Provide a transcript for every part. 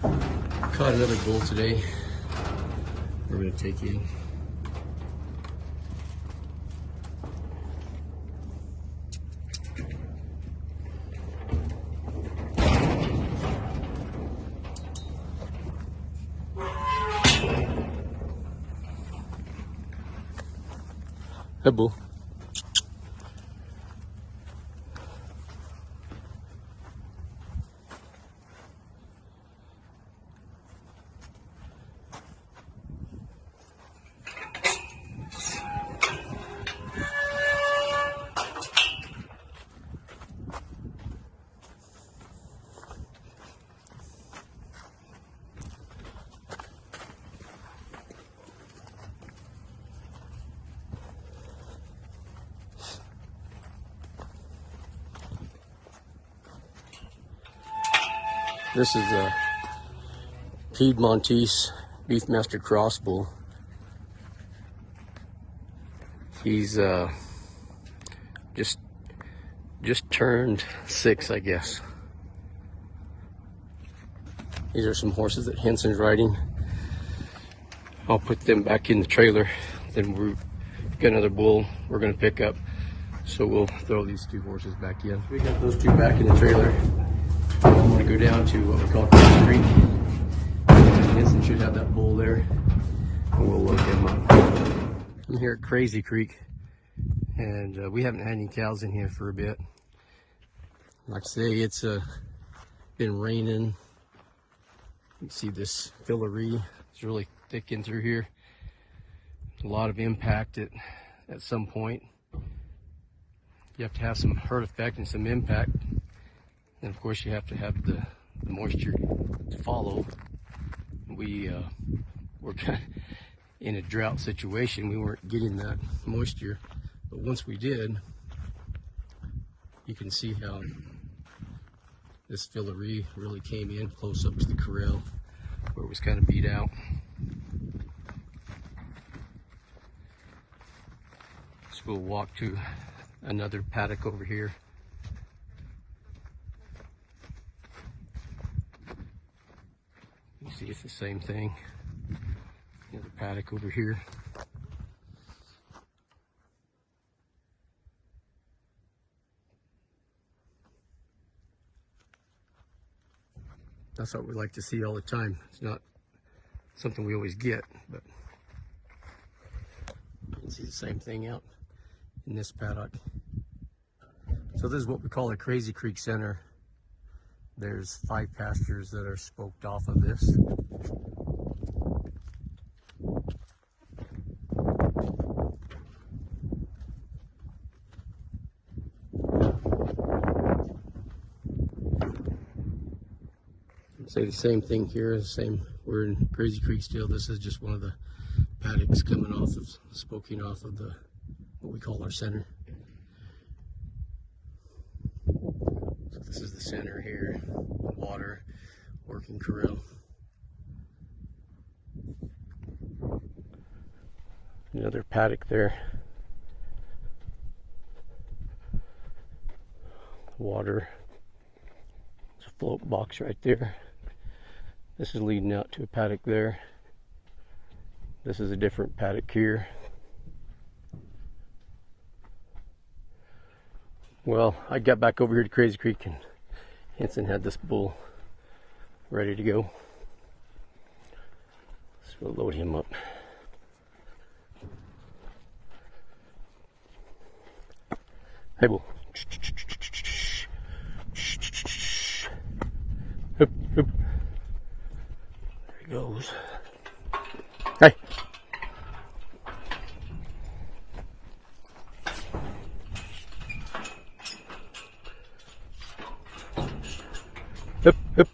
Caught another bull today. We're going to take in. Hey, bull. This is a Piedmontese Beefmaster Cross bull. He's just turned 6, I guess. These are some horses that Henson's riding. I'll put them back in the trailer. Then we've got another bull we're going to pick up. So we'll throw these 2 horses back in. We got those 2 back in the trailer. I'm going to go down to what we call Crazy Creek. Henson should have that bull there, and we'll load him up. I'm here at Crazy Creek, and we haven't had any cows in here for a bit. Like I say, it's been raining. You can see this fillery is really thick in through here. A lot of impact at some point. You have to have some hurt effect and some impact. And of course you have to have the moisture to follow. We're kind of in a drought situation. We weren't getting that moisture, but once we did, you can see how this fillery really came in close up to the corral where it was kind of beat out. So we'll walk to another paddock over here. You see it's the same thing. Another paddock over here. That's what we like to see all the time. It's not something we always get, but you can see the same thing out in this paddock. So this is what we call a Crazy Creek Center. There's 5 pastures that are spoked off of this. Say the same thing here, the same. We're in Crazy Creek still. This is just one of the paddocks coming off of, spoking off of the, what we call our center. So this is the center here, water, working corral. Another paddock there. Water. There's a float box right there. This is leading out to a paddock there. This is a different paddock here. Well, I got back over here to Crazy Creek and Henson had this bull ready to go. So we'll load him up. Hey, bull. Hup, hup. There he goes. Hey. Hup, hup.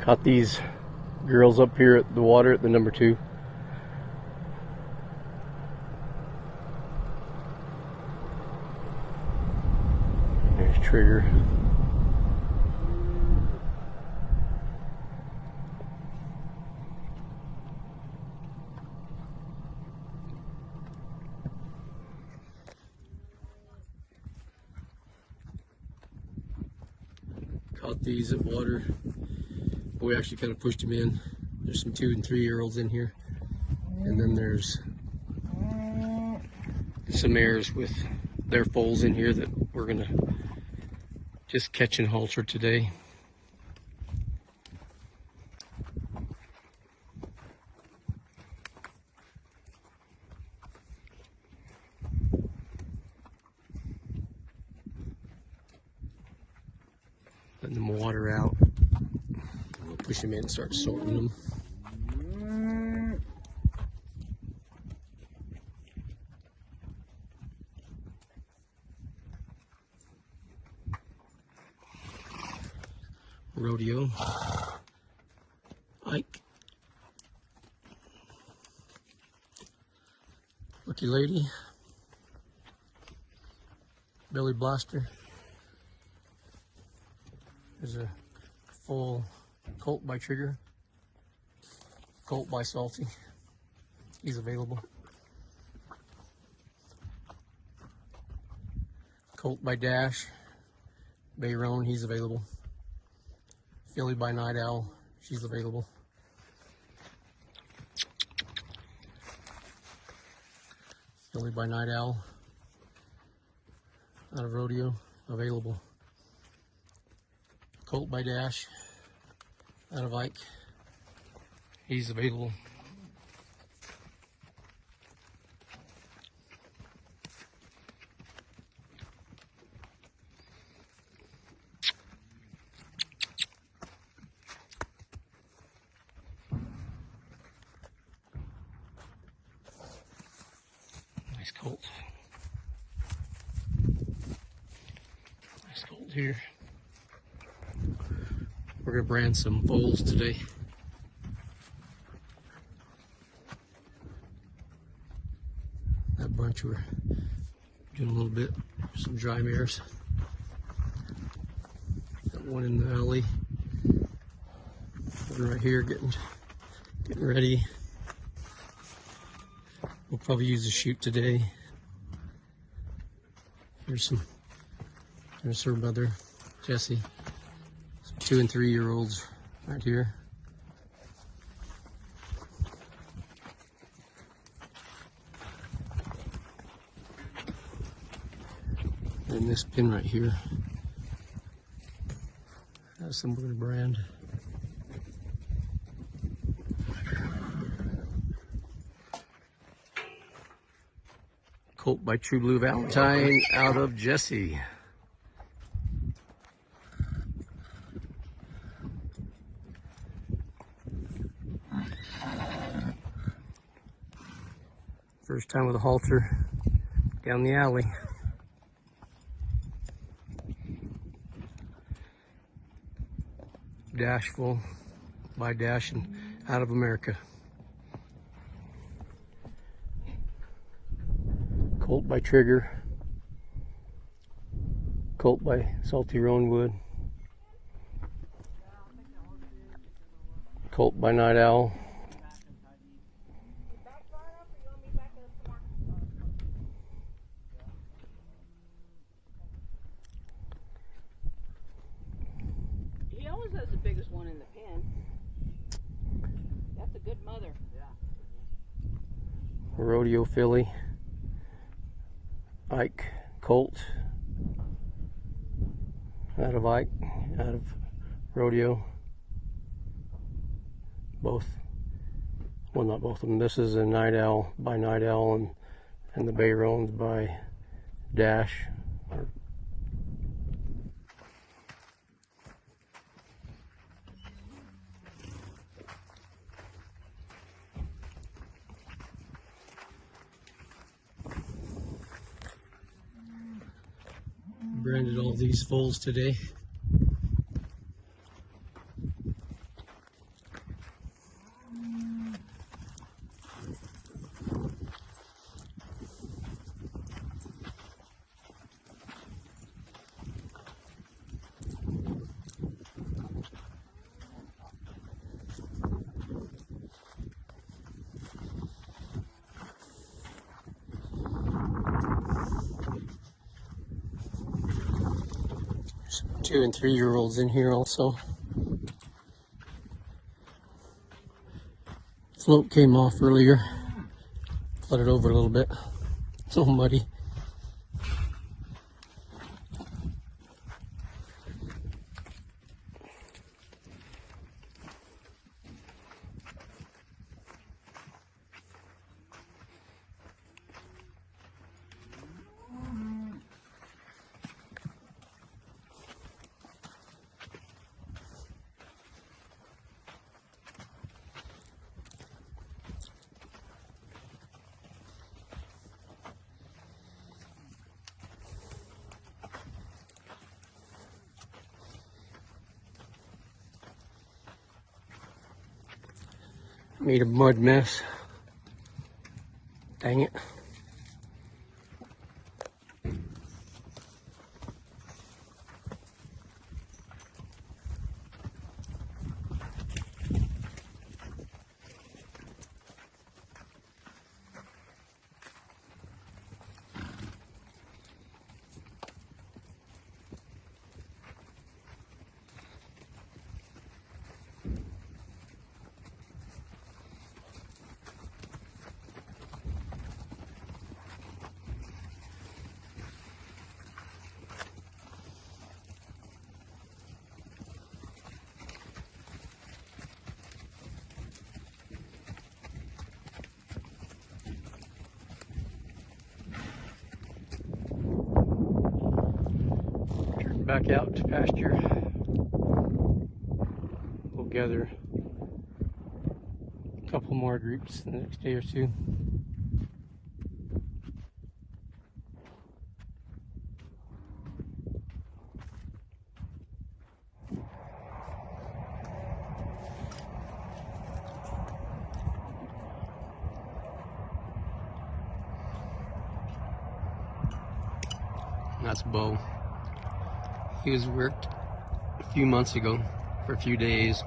Caught these girls up here at the water at the number 2. trigger. Caught these at water. We actually kind of pushed them in. There's some 2- and 3-year-olds in here. And then there's some mares with their foals in here that we're gonna just catch and halter today. Letting them water out. We'll push them in and start sorting them. Rodeo, Ike, Lucky Lady, Belly Blaster. There's a full colt by Trigger, colt by Salty. He's available. Colt by Dash, Bay Roan, he's available. Filly by Night Owl, she's available. Filly by Night Owl, out of Rodeo, available. Colt by Dash, out of Ike, he's available. Nice colt. Nice colt here. We're gonna brand some foals today. That bunch we're doing a little bit, some dry mares. Got one in the alley. One right here getting ready. We'll probably use the chute today. There's her mother, Jessie. Some 2- and 3-year-olds right here. And this pin right here has some we're gonna brand. Colt by True Blue Valentine out of Jessie. First time with a halter down the alley. Dashful by Dash and out of America. Colt by Trigger, colt by Salty Roanwood, colt by Night Owl, he always has the biggest one in the pen. That's a good mother. Rodeo filly, Ike colt, out of Ike, out of Rodeo. Both, well, not both of them. This is a Night Owl by Night Owl, and the Bay Roans by Dash. Branded all these foals today. 2 and 3-year-olds in here also. Float came off earlier, flooded over a little bit. It's a little muddy. Made a mud mess. Dang it. Back out to pasture. We'll gather a couple more groups in the next day or two. And that's Bo. He was worked a few months ago for a few days,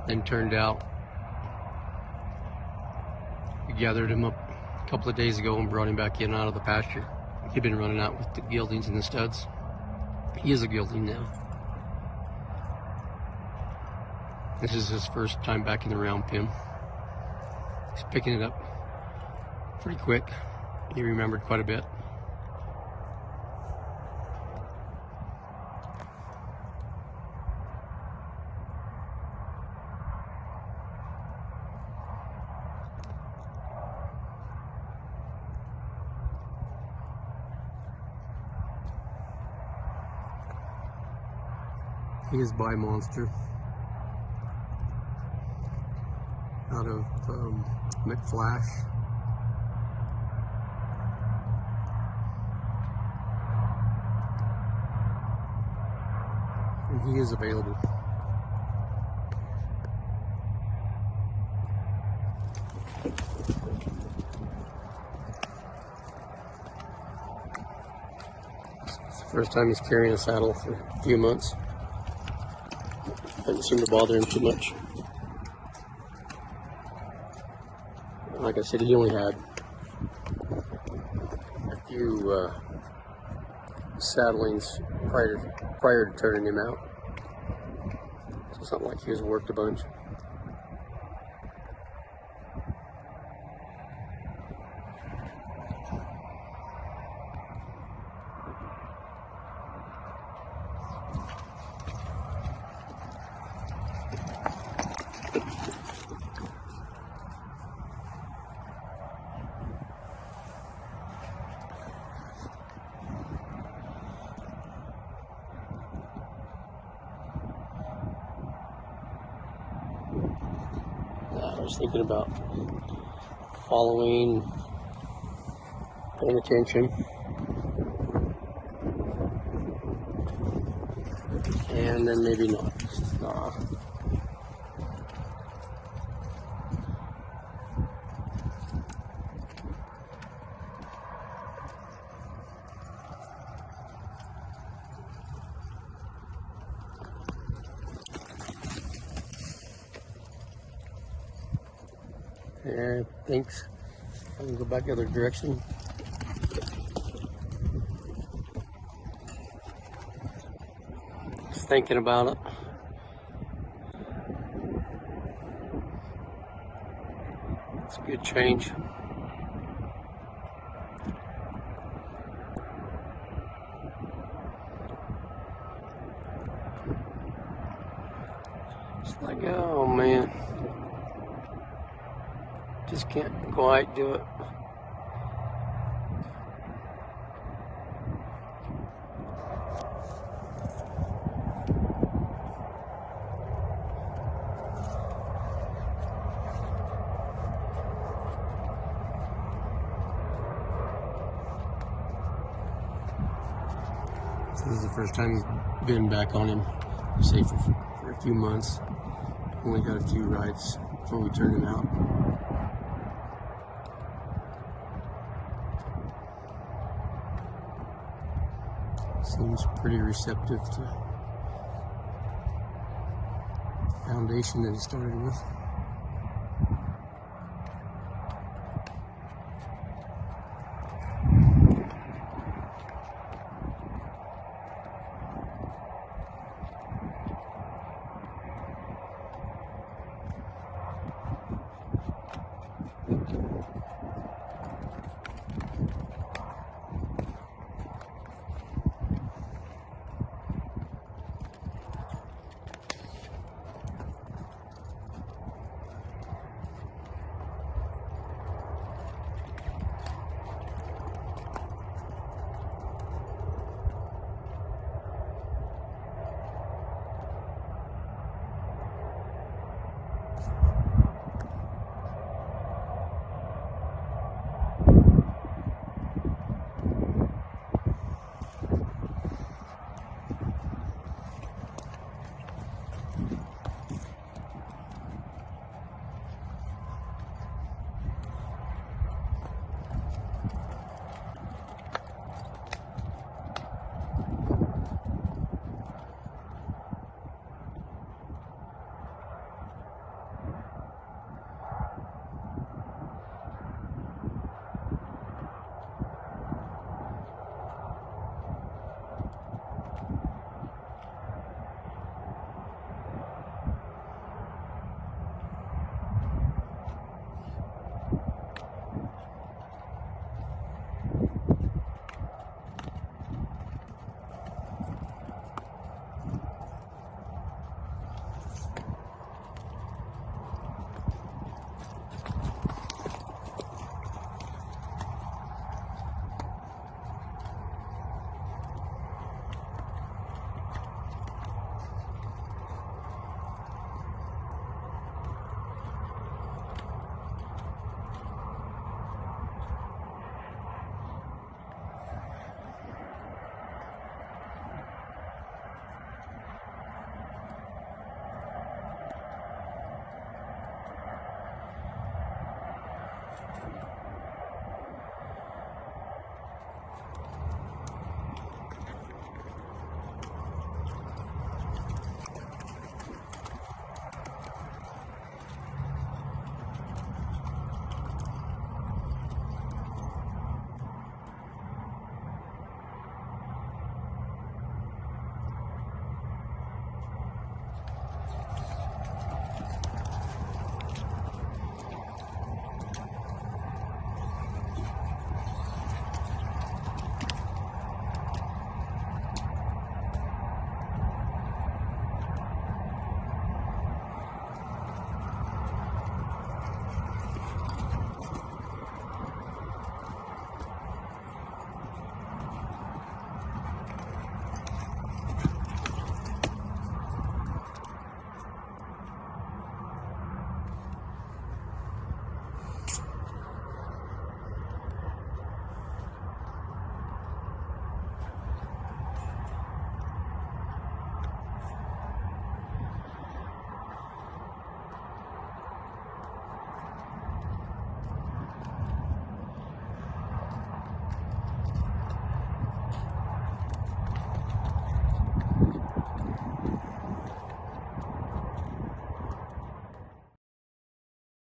then turned out. We gathered him up a couple of days ago and brought him back in out of the pasture. He'd been running out with the geldings and the studs. He is a gelding now. This is his first time back in the round pen. He's picking it up pretty quick. He remembered quite a bit. He is by Monster out of McFlash. And he is available. It's the first time he's carrying a saddle for a few months. Doesn't seem to bother him too much. Like I said, he only had a few saddlings prior to turning him out. So it's not like he was worked a bunch. I was thinking about following, paying attention, and then maybe not. And thanks. I can go back the other direction. thinking about it. It's a good change. It's like, oh man, just can't quite do it. This is the first time he's been back on him, say for a few months. Only got a few rides before we turned him out. Seems pretty receptive to the foundation that he started with.